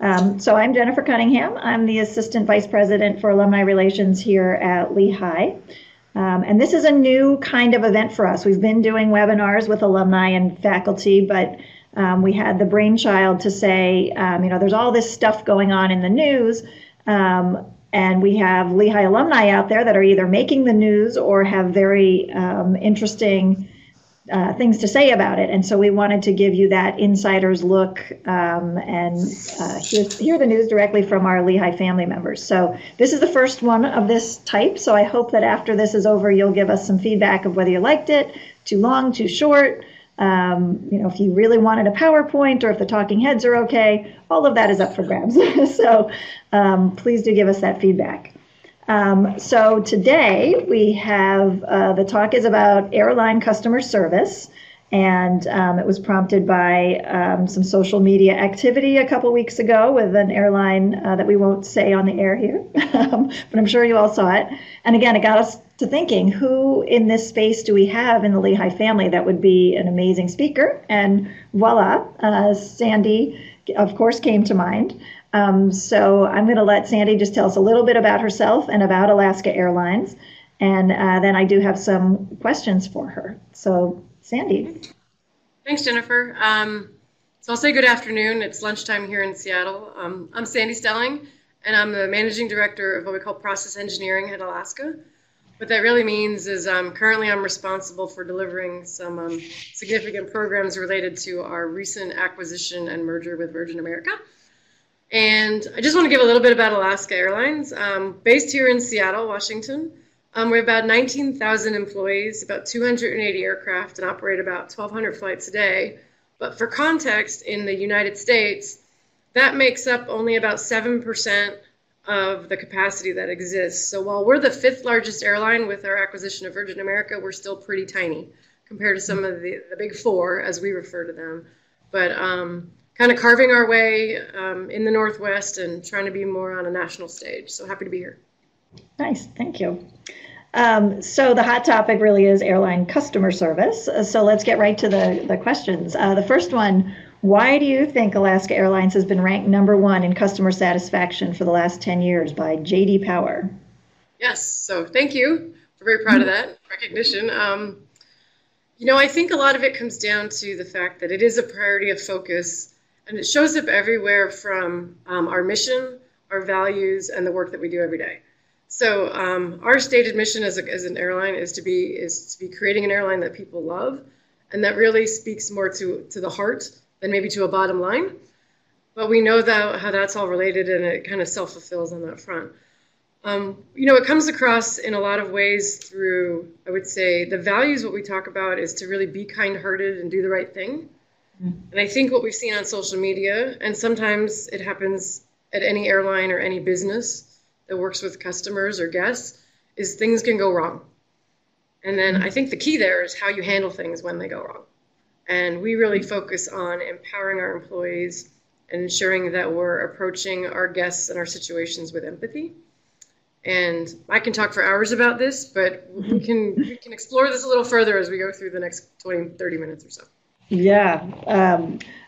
So I'm Jennifer Cunningham. I'm the Assistant Vice President for Alumni Relations here at Lehigh. And this is a new kind of event for us. We've been doing webinars with alumni and faculty, but we had the brainchild to say, there's all this stuff going on in the news, and we have Lehigh alumni out there that are either making the news or have very interesting things to say about it. And so we wanted to give you that insider's look and hear the news directly from our Lehigh family members. So this is the first one of this type. So I hope that after this is over, you'll give us some feedback of whether you liked it, too long, too short, if you really wanted a PowerPoint or if the talking heads are okay. All of that is up for grabs. So please do give us that feedback. So today we have, the talk is about airline customer service, and it was prompted by some social media activity a couple weeks ago with an airline that we won't say on the air here, but I'm sure you all saw it. And again, it got us to thinking, who in this space do we have in the Lehigh family that would be an amazing speaker? And voila, Sandy, of course, came to mind. So I'm going to let Sandy just tell us a little bit about herself and about Alaska Airlines. And then I do have some questions for her. So Sandy. Thanks, Jennifer. So I'll say good afternoon. It's lunchtime here in Seattle. I'm Sandy Stelling, and I'm the Managing Director of what we call Process Engineering at Alaska. What that really means is currently I'm responsible for delivering some significant programs related to our recent acquisition and merger with Virgin America. And I just want to give a little bit about Alaska Airlines. Based here in Seattle, Washington, we have about 19,000 employees, about 280 aircraft, and operate about 1,200 flights a day. But for context, in the United States, that makes up only about 7% of the capacity that exists. So while we're the 5th largest airline with our acquisition of Virgin America, we're still pretty tiny compared to some of the big four, as we refer to them. But kind of carving our way in the Northwest and trying to be more on a national stage. So happy to be here. Nice, thank you. So the hot topic really is airline customer service. So let's get right to the questions. The first one, why do you think Alaska Airlines has been ranked #1 in customer satisfaction for the last 10 years by J.D. Power? Yes, so thank you. We're very proud of that recognition. I think a lot of it comes down to the fact that it is a priority of focus, and it shows up everywhere from our mission, our values, and the work that we do every day. So our stated mission as an airline is to be creating an airline that people love, and that really speaks more to the heart than maybe to a bottom line. But we know how that's all related, and it kind of self-fulfills on that front. It comes across in a lot of ways through, I would say, the values. What we talk about is to really be kind-hearted and do the right thing. And I think what we've seen on social media, and sometimes it happens at any airline or any business that works with customers or guests, is things can go wrong. And then I think the key there is how you handle things when they go wrong. And we really focus on empowering our employees and ensuring that we're approaching our guests and our situations with empathy. And I can talk for hours about this, but we can explore this a little further as we go through the next 20, 30 minutes or so. Yeah.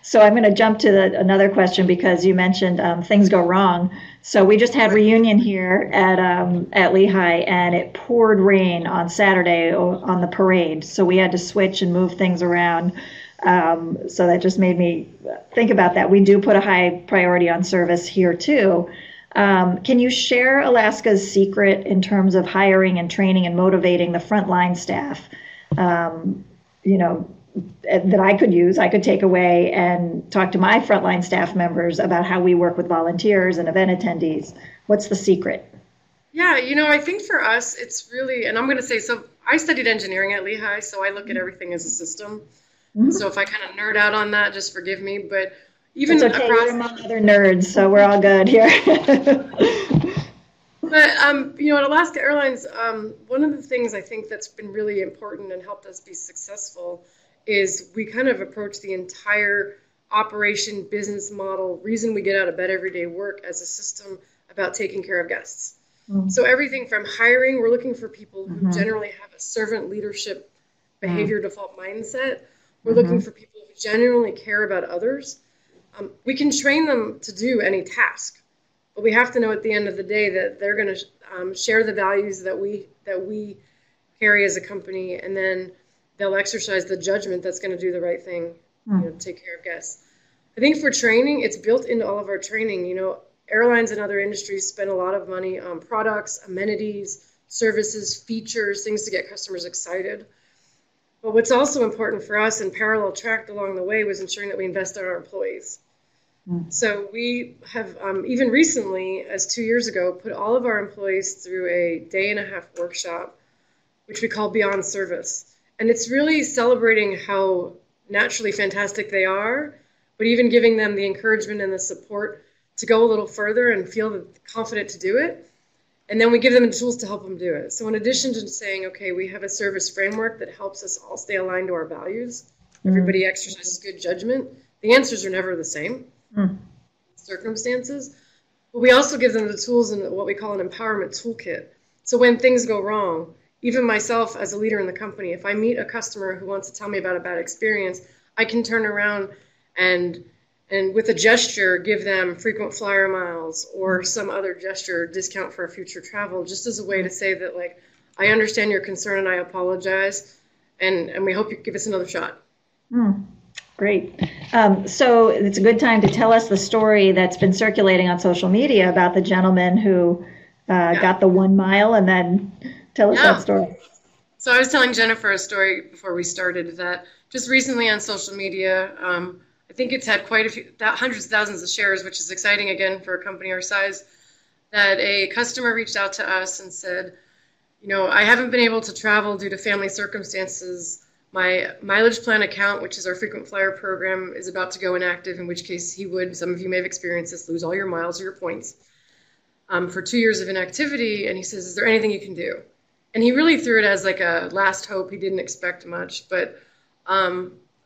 So I'm going to jump to another question because you mentioned things go wrong. So we just had reunion here at Lehigh, and it poured rain on Saturday on the parade. So we had to switch and move things around. So that just made me think about that. We do put a high priority on service here too. Can you share Alaska's secret in terms of hiring and training and motivating the frontline staff? That I could take away and talk to my frontline staff members about how we work with volunteers and event attendees. What's the secret? Yeah, I think for us, it's really, and I'm going to say, so I studied engineering at Lehigh, so I look at everything as a system. Mm-hmm. So if I kind of nerd out on that, just forgive me. But even it's okay, you're among other nerds, so we're all good here. But, at Alaska Airlines, one of the things I think that's been really important and helped us be successful is we kind of approach the entire operation, business model, reason we get out of bed every day work as a system about taking care of guests. Mm-hmm. So everything from hiring, we're looking for people who generally have a servant leadership behavior default mindset. We're looking for people who genuinely care about others. we can train them to do any task, but we have to know at the end of the day that they're going to share the values that we carry as a company, and then they'll exercise the judgment that's going to do the right thing, take care of guests. I think for training, it's built into all of our training. Airlines and other industries spend a lot of money on products, amenities, services, features, things to get customers excited. But what's also important for us and parallel tracked along the way was ensuring that we invest in our employees. So we have, even recently, as 2 years ago, put all of our employees through a day-and-a-half workshop, which we call Beyond Service. And it's really celebrating how naturally fantastic they are, but even giving them the encouragement and the support to go a little further and feel confident to do it. And then we give them the tools to help them do it. So in addition to saying, okay, we have a service framework that helps us all stay aligned to our values, everybody exercises good judgment, the answers are never the same circumstances. But we also give them the tools in what we call an empowerment toolkit. So when things go wrong, even myself as a leader in the company, if I meet a customer who wants to tell me about a bad experience, I can turn around and with a gesture give them frequent flyer miles or some other gesture discount for a future travel, just as a way to say that, like, I understand your concern and I apologize, and we hope you give us another shot. Great. So it's a good time to tell us the story that's been circulating on social media about the gentleman who got the 1 mile, and then tell us that story. So I was telling Jennifer a story before we started that just recently on social media, I think it's had quite a few, hundreds of thousands of shares, which is exciting again for a company our size, that a customer reached out to us and said, I haven't been able to travel due to family circumstances. My mileage plan account, which is our frequent flyer program, is about to go inactive, in which case he would, some of you may have experienced this, lose all your miles or your points for 2 years of inactivity. And he says, is there anything you can do? And he really threw it as like a last hope. He didn't expect much, but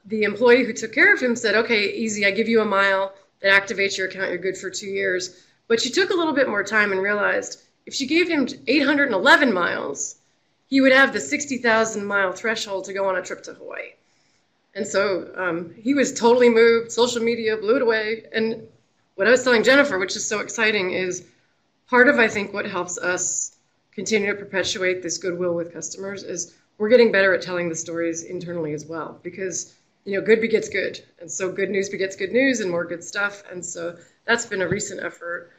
the employee who took care of him said, okay, easy, I give you a mile that activates your account, you're good for 2 years. But she took a little bit more time and realized if she gave him 811 miles, he would have the 60,000 mile threshold to go on a trip to Hawaii. And so he was totally moved, social media blew it away. And what I was telling Jennifer, which is so exciting, is part of, I think, what helps us continue to perpetuate this goodwill with customers is we're getting better at telling the stories internally as well, because good begets good. And so good news begets good news and more good stuff. And so that's been a recent effort.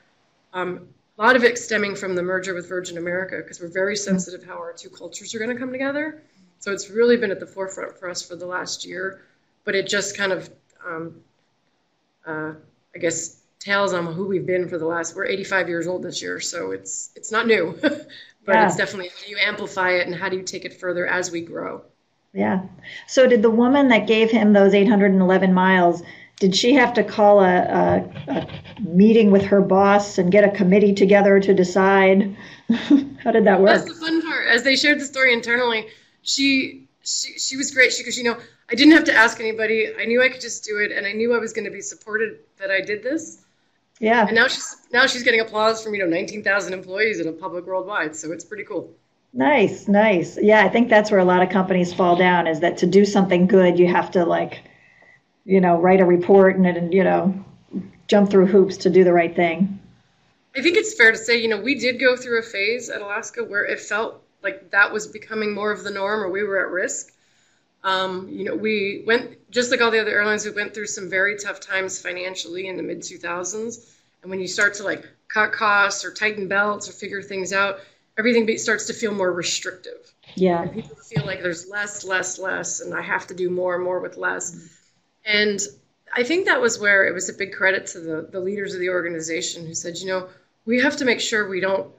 A lot of it stemming from the merger with Virgin America, because we're very sensitive how our two cultures are going to come together. So it's really been at the forefront for us for the last year, but it just kind of, I guess, tales on who we've been for we're 85 years old this year, so it's not new, but it's definitely how do you amplify it and how do you take it further as we grow. Yeah. So did the woman that gave him those 811 miles, did she have to call a meeting with her boss and get a committee together to decide? How did that work? That's the fun part. As they shared the story internally, she was great. She goes, I didn't have to ask anybody. I knew I could just do it, and I knew I was going to be supported that I did this. Yeah. And now she's getting applause from 19,000 employees in a public worldwide. So it's pretty cool. Nice. Yeah, I think that's where a lot of companies fall down, is that to do something good, you have to write a report and jump through hoops to do the right thing. I think it's fair to say, we did go through a phase at Alaska where it felt like that was becoming more of the norm, or we were at risk. We went, just like all the other airlines, we went through some very tough times financially in the mid 2000s. And when you start to cut costs or tighten belts or figure things out, everything starts to feel more restrictive. Yeah. And people feel like there's less, and I have to do more and more with less. And I think that was where it was a big credit to the leaders of the organization who said, we have to make sure we don't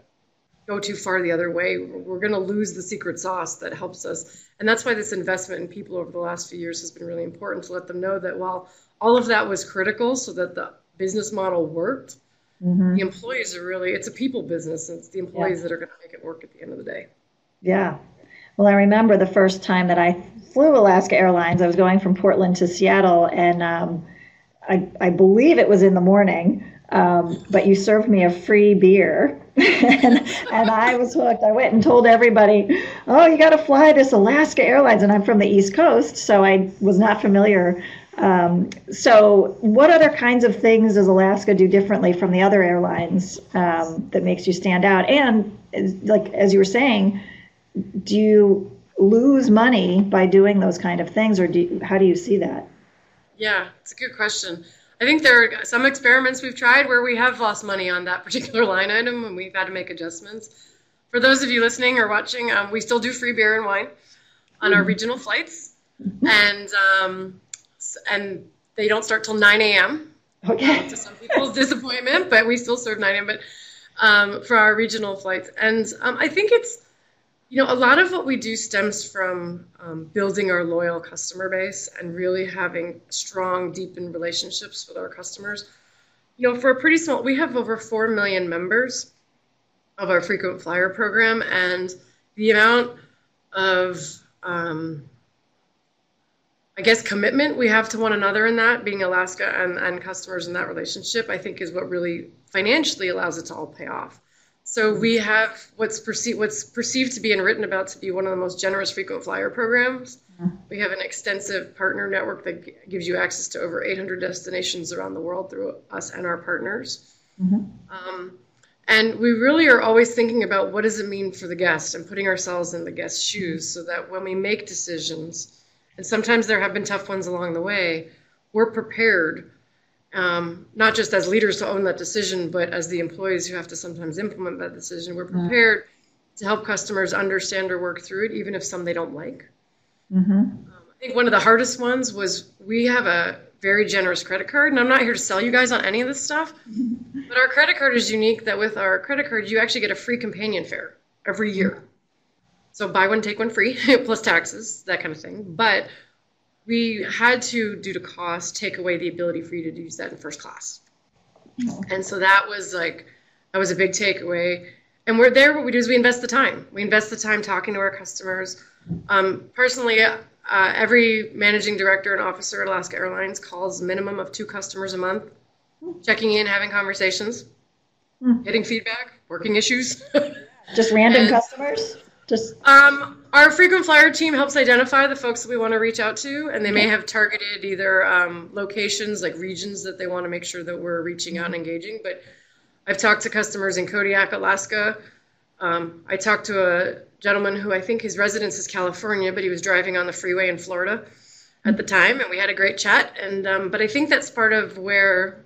go too far the other way. We're going to lose the secret sauce that helps us. And that's why this investment in people over the last few years has been really important, to let them know that while all of that was critical so that the business model worked, the employees are really, it's a people business, and it's the employees that are going to make it work at the end of the day. Yeah. Well, I remember the first time that I flew Alaska Airlines. I was going from Portland to Seattle, and I believe it was in the morning, but you served me a free beer, and I was hooked. I went and told everybody, oh, you got to fly this Alaska Airlines, and I'm from the East Coast, so I was not familiar So what other kinds of things does Alaska do differently from the other airlines that makes you stand out? And like, as you were saying, do you lose money by doing those kind of things, or how do you see that? Yeah, it's a good question. I think there are some experiments we've tried where we have lost money on that particular line item and we've had to make adjustments. For those of you listening or watching, we still do free beer and wine on our regional flights, and they don't start till 9 a.m. Okay. To some people's disappointment, but we still serve 9 a.m. But for our regional flights, and I think it's, a lot of what we do stems from building our loyal customer base and really having strong, deepened relationships with our customers. For a pretty small, we have over 4 million members of our frequent flyer program, and the amount of, commitment we have to one another in that, being Alaska and customers in that relationship, I think is what really financially allows it to all pay off. So we have what's perceived to be and written about to be one of the most generous frequent flyer programs. We have an extensive partner network that gives you access to over 800 destinations around the world through us and our partners. And we really are always thinking about what does it mean for the guest and putting ourselves in the guest's shoes so that when we make decisions, and sometimes there have been tough ones along the way, we're prepared, not just as leaders to own that decision, but as the employees who have to sometimes implement that decision. We're prepared to help customers understand or work through it, even if some they don't like. I think one of the hardest ones was we have a very generous credit card, and I'm not here to sell you guys on any of this stuff, but our credit card is unique that with our credit card, you actually get a free companion fare every year. So buy one, take one free, plus taxes, that kind of thing. But we had to, due to cost, take away the ability for you to use that in first class. And so that was a big takeaway. And we're there, what we do is we invest the time. We invest the time talking to our customers. Personally, every managing director and officer at Alaska Airlines calls a minimum of 2 customers a month, checking in, having conversations, getting feedback, working issues. Just random customers? Our frequent flyer team helps identify the folks that we want to reach out to, and they may have targeted either locations, like regions that they want to make sure that we're reaching out and engaging. But I've talked to customers in Kodiak, Alaska. I talked to a gentleman who I think his residence is California, but he was driving on the freeway in Florida at the time, and we had a great chat. And but I think that's part of where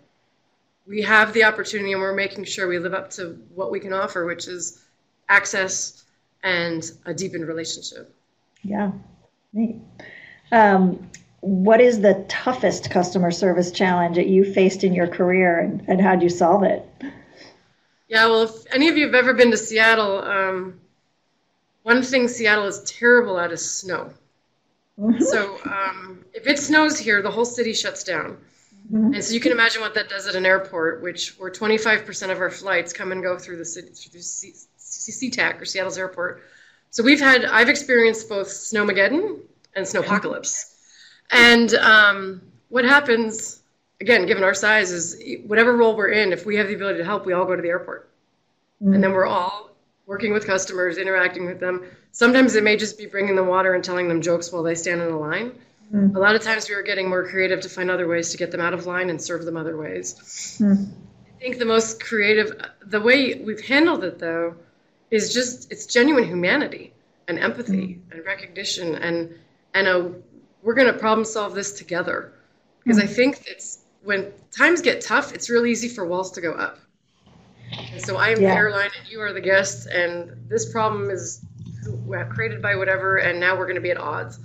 we have the opportunity, and we're making sure we live up to what we can offer, which is access and a deepened relationship. Yeah, neat. What is the toughest customer service challenge that you faced in your career, and how did you solve it? Yeah, well, if any of you have ever been to Seattle, one thing Seattle is terrible at is snow. So if it snows here, the whole city shuts down. And so you can imagine what that does at an airport, where 25% of our flights come and go through the city, through SeaTac or Seattle's airport. So I've experienced both snowmageddon and snowpocalypse. And what happens, again, given our size, is whatever role we're in, if we have the ability to help, we all go to the airport. And then we're all working with customers, interacting with them. Sometimes it may just be bringing them water and telling them jokes while they stand in a line. A lot of times we were getting more creative to find other ways to get them out of line and serve them other ways. I think the most creative, the way we've handled it, though, is just, it's genuine humanity and empathy and recognition, and we're going to problem solve this together. Because I think when times get tough, it's really easy for walls to go up. And so I'm the airline and you are the guest, and this problem is created by whatever, and now we're going to be at odds.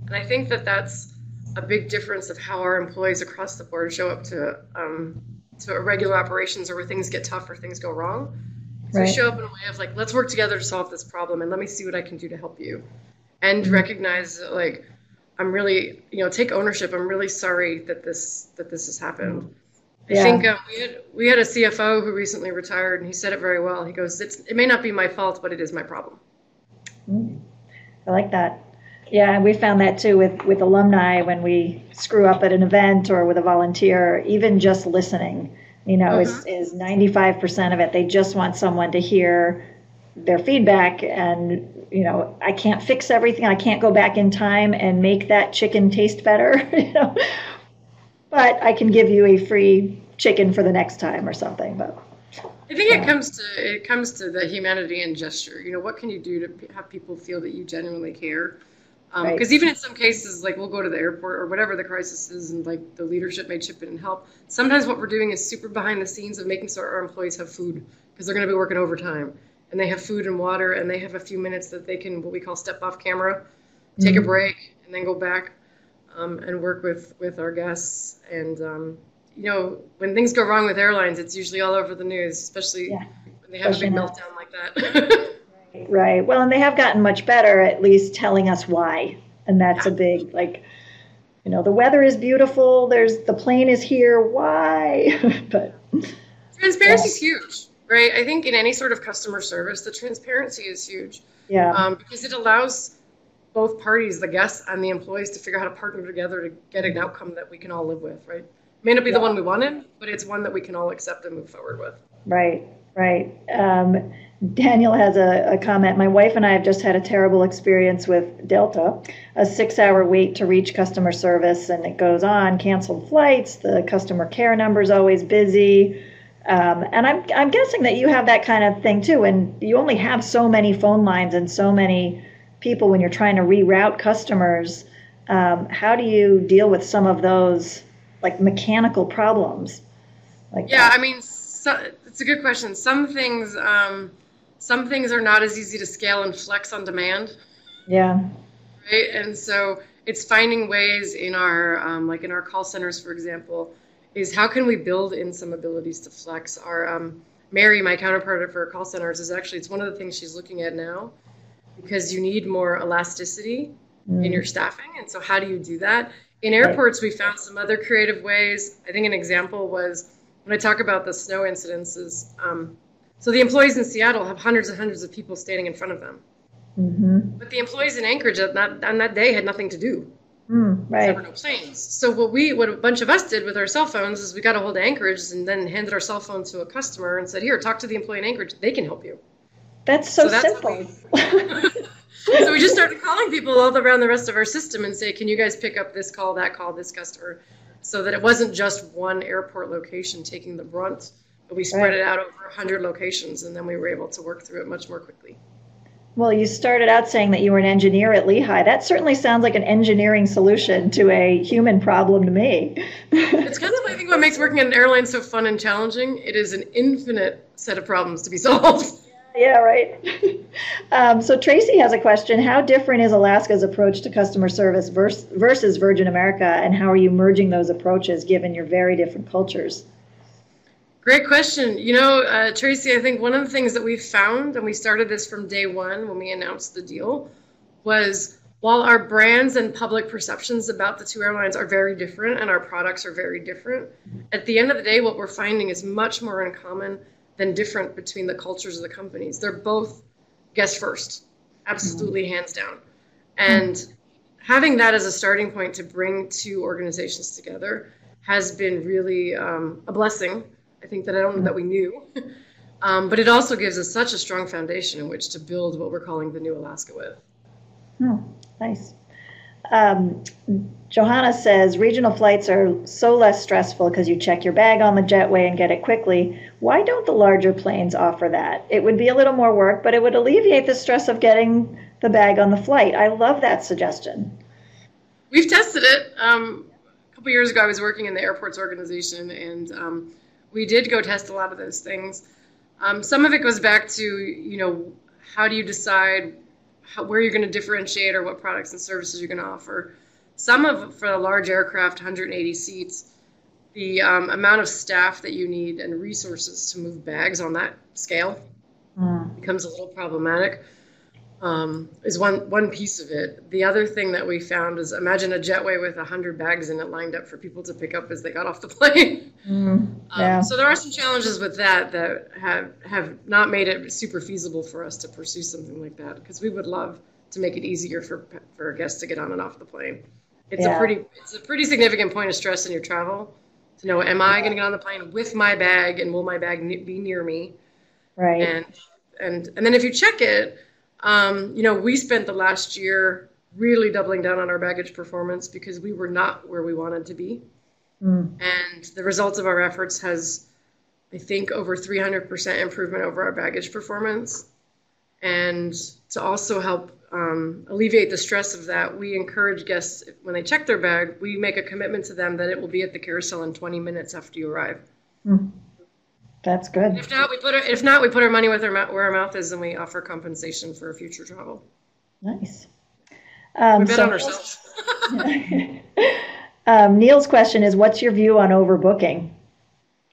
And I think that that's a big difference of how our employees across the board show up to irregular operations, or where things get tough or things go wrong. So we show up in a way of let's work together to solve this problem, and let me see what I can do to help you. And recognize that, I'm really, take ownership. I'm really sorry that this has happened. I think we had a CFO who recently retired, and he said it very well. He goes, it may not be my fault, but it is my problem. I like that. Yeah, and we found that too with alumni when we screw up at an event or with a volunteer, even just listening, is 95% of it. They just want someone to hear their feedback, and, I can't fix everything. I can't go back in time and make that chicken taste better, but I can give you a free chicken for the next time or something. But I think it comes to the humanity and gesture. You know, what can you do to have people feel that you genuinely care? right, Because even in some cases, like we'll go to the airport or whatever the crisis is, and like the leadership may chip in and help. Sometimes what we're doing is super behind the scenes of making sure our employees have food because they're going to be working overtime, and they have food and water, and they have a few minutes that they can what we call step off camera, take a break, and then go back and work with our guests. And you know, when things go wrong with airlines, it's usually all over the news, especially yeah, when they have a big especially now. meltdown like that. Right. Well, and they have gotten much better at least telling us why. And that's a Yeah. big, like, the weather is beautiful. The plane is here. Why? But yeah, Transparency is huge, right? I think in any sort of customer service, the transparency is huge yeah, because it allows both parties, the guests and the employees, to figure out how to partner together to get an outcome that we can all live with, right? May not be the yeah, one we wanted, but it's one that we can all accept and move forward with. right, right. Daniel has a comment. My wife and I have just had a terrible experience with Delta, a 6-hour wait to reach customer service, and it goes on, canceled flights, the customer care number is always busy. And I'm guessing that you have that kind of thing too, and you only have so many phone lines and so many people when you're trying to reroute customers. How do you deal with some of those like mechanical problems like Yeah, that? I mean, it's a good question. Some things are not as easy to scale and flex on demand, Yeah. right? And so it's finding ways in our like in our call centers, for example, is how can we build in some abilities to flex. Our Mary, my counterpart for our call centers, is actually it's one of the things she's looking at now because you need more elasticity in your Mm, staffing. And so how do you do that? In right. airports, we found some other creative ways. I think an example was when I talk about the snow incidences. So the employees in Seattle have hundreds and hundreds of people standing in front of them. Mm-hmm. But the employees in Anchorage on that day had nothing to do because there were Right. no planes. So what a bunch of us did with our cell phones is we got a hold of Anchorage and then handed our cell phone to a customer and said, "Here, talk to the employee in Anchorage. They can help you." That's so So that's how simple. we. So we just started calling people all around the rest of our system and say, "Can you guys pick up this call, that call, this customer?" So that it wasn't just one airport location taking the brunt, but we spread Right. it out over 100 locations, and then we were able to work through it much more quickly. Well, you started out saying that you were an engineer at Lehigh. That certainly sounds like an engineering solution to a human problem to me. It's kind of, I think, what makes working at an airline so fun and challenging. It is an infinite set of problems to be solved. Yeah, right. So Tracy has a question. How different is Alaska's approach to customer service versus Virgin America, and how are you merging those approaches given your very different cultures? Great question. You know, Tracy, I think one of the things that we found, and we started this from day one when we announced the deal, was while our brands and public perceptions about the two airlines are very different and our products are very different, at the end of the day, what we're finding is much more in common than different between the cultures of the companies. They're both guest first, absolutely hands down. And having that as a starting point to bring two organizations together has been really a blessing. I think that I don't know that we knew, but it also gives us such a strong foundation in which to build what we're calling the new Alaska with. Oh, nice. Um, Johanna says regional flights are so less stressful because you check your bag on the jetway and get it quickly. Why don't the larger planes offer that? It would be a little more work, but it would alleviate the stress of getting the bag on the flight. I love that suggestion. We've tested it. A couple years ago, I was working in the airports organization, and we did go test a lot of those things. Some of it goes back to, how do you decide where you're going to differentiate or what products and services you're going to offer. For a large aircraft, 180 seats, the amount of staff that you need and resources to move bags on that scale becomes a little problematic. Is one piece of it. The other thing that we found is imagine a jetway with 100 bags in it lined up for people to pick up as they got off the plane. Yeah, So there are some challenges with that have not made it super feasible for us to pursue something like that because we would love to make it easier for guests to get on and off the plane. It's yeah, a pretty significant point of stress in your travel to know, am I going to get on the plane with my bag and will my bag be near me? right. And then if you check it, we spent the last year really doubling down on our baggage performance because we were not where we wanted to be. And the results of our efforts has, I think, over 300% improvement over our baggage performance. And to also help alleviate the stress of that, we encourage guests, when they check their bag, we make a commitment to them that it will be at the carousel in 20 minutes after you arrive. That's good. If not, we put our money where our mouth is, and we offer compensation for future travel. Nice. We bet on ourselves. Neil's question is, what's your view on overbooking?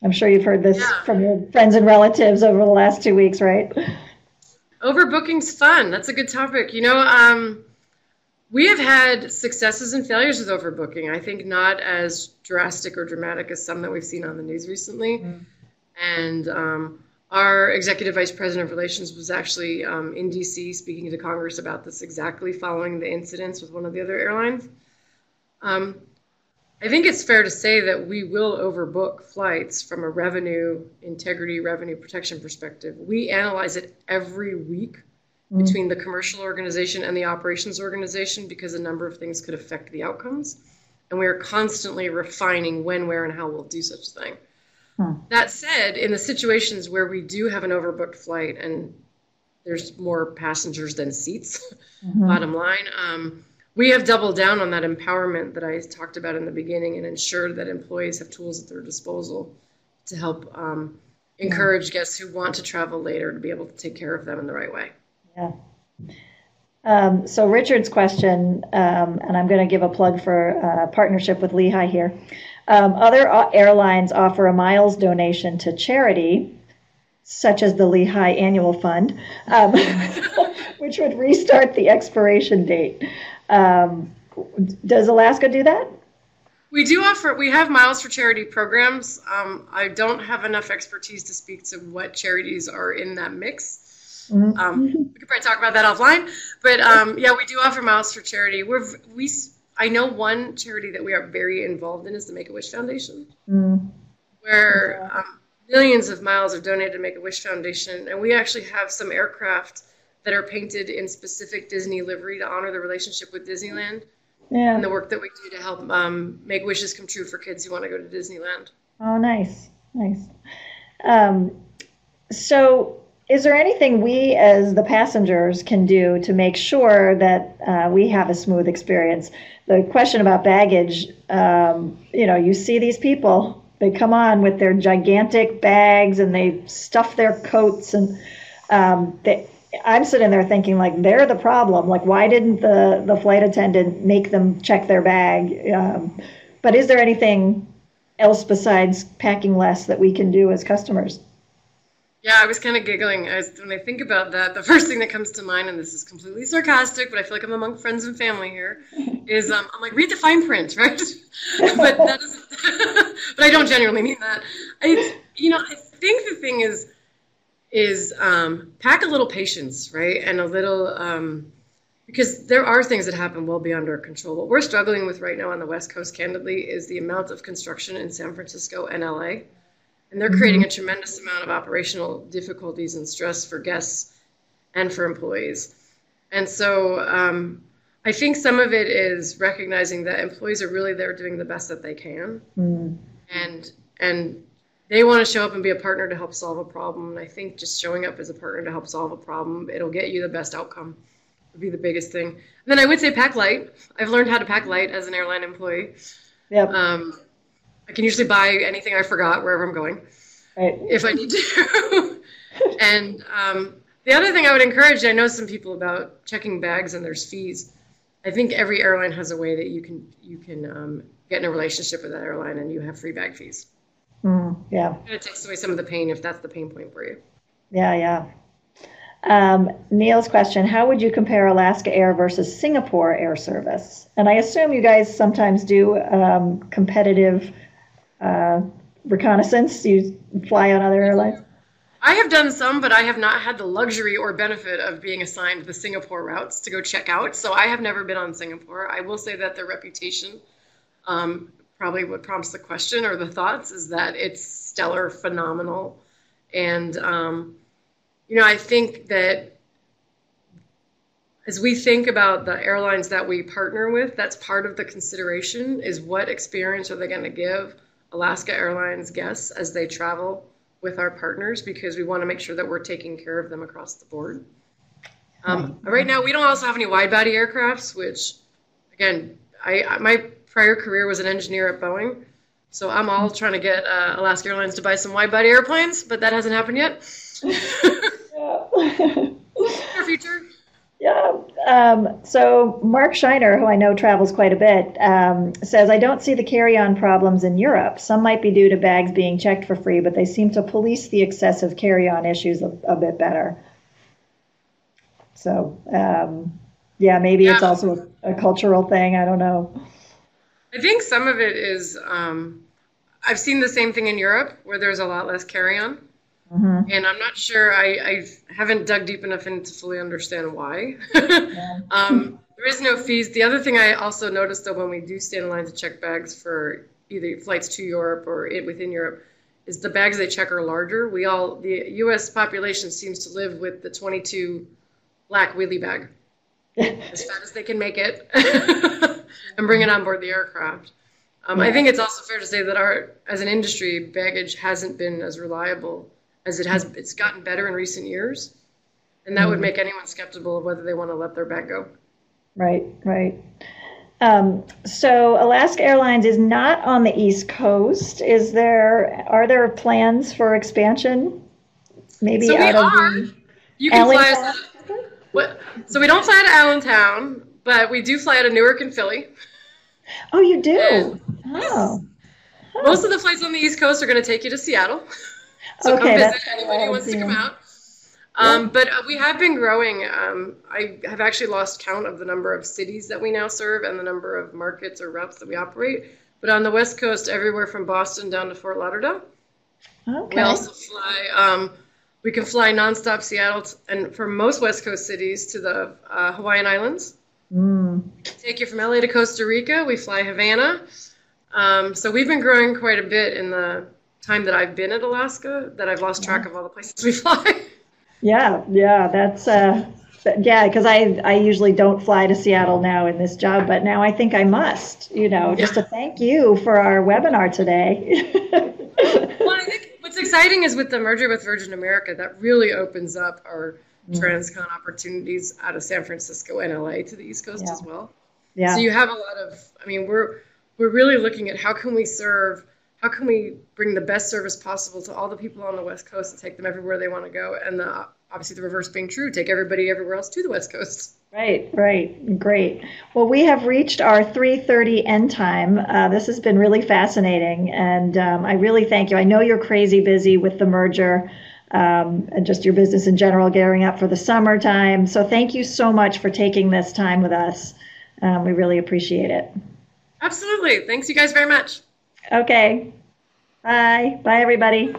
I'm sure you've heard this from your friends and relatives over the last 2 weeks, right? Overbooking's fun. That's a good topic. We have had successes and failures with overbooking. I think not as drastic or dramatic as some that we've seen on the news recently. And our executive vice president of relations was actually in DC speaking to Congress about this exactly following the incidents with one of the other airlines. I think it's fair to say that we will overbook flights from a revenue integrity, revenue protection perspective. We analyze it every week between the commercial organization and the operations organization because a number of things could affect the outcomes. And we are constantly refining when, where, and how we'll do such a thing. That said, in the situations where we do have an overbooked flight and there's more passengers than seats, bottom line, we have doubled down on that empowerment that I talked about in the beginning and ensured that employees have tools at their disposal to help encourage guests who want to travel later to be able to take care of them in the right way. Yeah. So Richard's question, and I'm going to give a plug for a partnership with Lehigh here. Other airlines offer a miles donation to charity, such as the Lehigh Annual Fund, which would restart the expiration date. Does Alaska do that? We have Miles for Charity programs. I don't have enough expertise to speak to what charities are in that mix. We could probably talk about that offline. But we do offer Miles for Charity. I know one charity that we are very involved in is the Make-A-Wish Foundation, where millions of miles are donated to Make-A-Wish Foundation. And we actually have some aircraft that are painted in specific Disney livery to honor the relationship with Disneyland and the work that we do to help make wishes come true for kids who want to go to Disneyland. Oh, nice. So is there anything we as the passengers can do to make sure that we have a smooth experience? The question about baggage, you see these people, they come on with their gigantic bags and they stuff their coats and I'm sitting there thinking, like, they're the problem. Like, why didn't the flight attendant make them check their bag? But is there anything else besides packing less that we can do as customers? Yeah, I was kind of giggling when I think about that. The first thing that comes to mind, and this is completely sarcastic, but I feel like I'm among friends and family here, is I'm like, read the fine print, right? But that isn't, but I don't genuinely mean that. I think the thing is pack a little patience, right? And a little, because there are things that happen well beyond our control. What we're struggling with right now on the West Coast, candidly, is the amount of construction in San Francisco and LA. And they're creating a tremendous amount of operational difficulties and stress for guests and for employees. And so I think some of it is recognizing that employees are really there doing the best that they can. And they want to show up and be a partner to help solve a problem. And I think just showing up as a partner to help solve a problem, it'll get you the best outcome, would be the biggest thing. And then I would say pack light. I've learned how to pack light as an airline employee. Yep. I can usually buy anything I forgot wherever I'm going, if I need to. And the other thing I would encourage, I know some people about checking bags and there's fees. I think every airline has a way that you can get in a relationship with that airline and you have free bag fees. Yeah. And it takes away some of the pain if that's the pain point for you. Yeah. Neil's question, how would you compare Alaska Air versus Singapore Air service? And I assume you guys sometimes do competitive reconnaissance. You fly on other airlines? I have done some, but I have not had the luxury or benefit of being assigned the Singapore routes to go check out. So I have never been on Singapore. I will say that their reputation, probably what prompts the question or the thoughts, is that it's stellar, phenomenal. And, I think that as we think about the airlines that we partner with, that's part of the consideration is what experience are they going to give Alaska Airlines guests as they travel with our partners, because we want to make sure that we're taking care of them across the board. Right now, we don't also have any wide-body aircrafts, which, again, my prior career was an engineer at Boeing, so I'm all trying to get Alaska Airlines to buy some wide-body airplanes, but that hasn't happened yet. Our future. Yeah. So Mark Shiner, who I know travels quite a bit, says, I don't see the carry-on problems in Europe. Some might be due to bags being checked for free, but they seem to police the excessive carry-on issues a bit better. So, yeah, maybe it's also a cultural thing. I don't know. I think some of it is, I've seen the same thing in Europe where there's a lot less carry-on. Mm-hmm. And I'm not sure, I haven't dug deep enough in to fully understand why. Yeah. There is no fees. The other thing I also noticed, though, when we do stand in line to check bags for either flights to Europe or within Europe, is the bags they check are larger. The U.S. population seems to live with the 22 black wheelie bag, as fat as they can make it, and bring it on board the aircraft. I think it's also fair to say that as an industry, baggage hasn't been as reliable as it has. It's gotten better in recent years, and that would make anyone skeptical of whether they want to let their bag go. Right, right. So Alaska Airlines is not on the East Coast. Are there plans for expansion? Maybe so out of the you can fly us. So we don't fly out of Allentown, but we do fly out of Newark and Philly. Oh, you do? Oh. Most of the flights on the East Coast are going to take you to Seattle. So come visit anybody who wants to come out. But we have been growing. I have actually lost count of the number of cities that we now serve and the number of markets or routes that we operate. But on the West Coast, everywhere from Boston down to Fort Lauderdale. Okay. We also fly, we can fly nonstop Seattle and for most West Coast cities to the Hawaiian Islands. Take you from LA to Costa Rica. We fly Havana. So we've been growing quite a bit in the time that I've been at Alaska, that I've lost track of all the places we fly. Yeah, that's because I usually don't fly to Seattle now in this job, but now I think I must, just to thank you for our webinar today. Well, I think what's exciting is with the merger with Virgin America, that really opens up our transcon opportunities out of San Francisco and LA to the East Coast as well. Yeah. So you have a lot of, we're really looking at how can we bring the best service possible to all the people on the West Coast and take them everywhere they want to go. And obviously the reverse being true, take everybody everywhere else to the West Coast. Right. Great. Well, we have reached our 3:30 end time. This has been really fascinating. And I really thank you. I know you're crazy busy with the merger and just your business in general, gearing up for the summertime. So thank you so much for taking this time with us. We really appreciate it. Absolutely. Thanks you guys very much. Okay. Bye. Bye, everybody.